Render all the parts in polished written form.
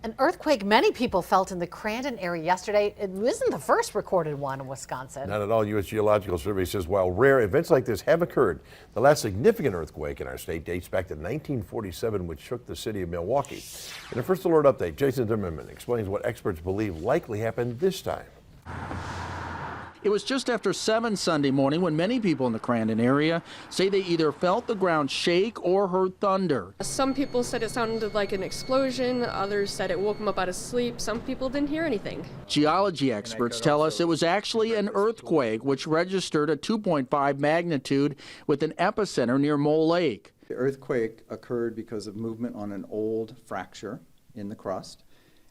An earthquake many people felt in the Crandon area yesterday. It isn't the first recorded one in Wisconsin. Not at all. U.S. Geological Survey says while rare events like this have occurred, the last significant earthquake in our state dates back to 1947, which shook the city of Milwaukee. In a First Alert update, Jason Zimmerman explains what experts believe likely happened this time. It was just after 7 Sunday morning when many people in the Crandon area say they either felt the ground shake or heard thunder. Some people said it sounded like an explosion, others said it woke them up out of sleep, some people didn't hear anything. Geology experts tell us it was actually an earthquake which registered a 2.5 magnitude with an epicenter near Mole Lake. The earthquake occurred because of movement on an old fracture in the crust,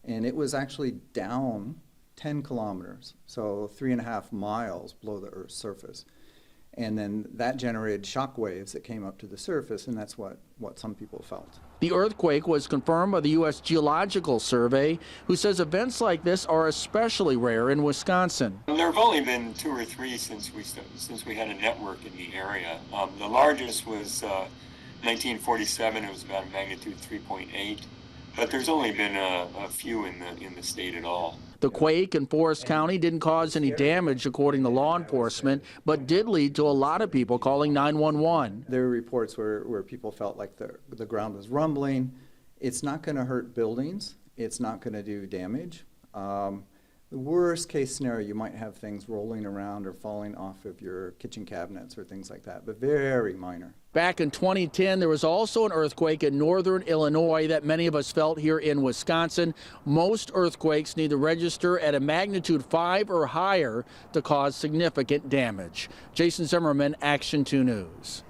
and it was actually down 10 kilometers, so 3.5 miles below the Earth's surface. And then that generated shock waves that came up to the surface, and that's what some people felt. The earthquake was confirmed by the U.S. Geological Survey, who says events like this are especially rare in Wisconsin. There have only been 2 or 3 since we had a network in the area. The largest was 1947. It was about a magnitude 3.8. But there's only been a few in the state at all. The quake in Forest County didn't cause any damage, according to law enforcement, but did lead to a lot of people calling 911. There were reports where people felt like the ground was rumbling. It's not going to hurt buildings. It's not going to do damage. The worst case scenario, you might have things rolling around or falling off of your kitchen cabinets or things like that, but very minor. Back in 2010, there was also an earthquake in northern Illinois that many of us felt here in Wisconsin. Most earthquakes need to register at a magnitude 5 or higher to cause significant damage. Jason Zimmerman, Action 2 News.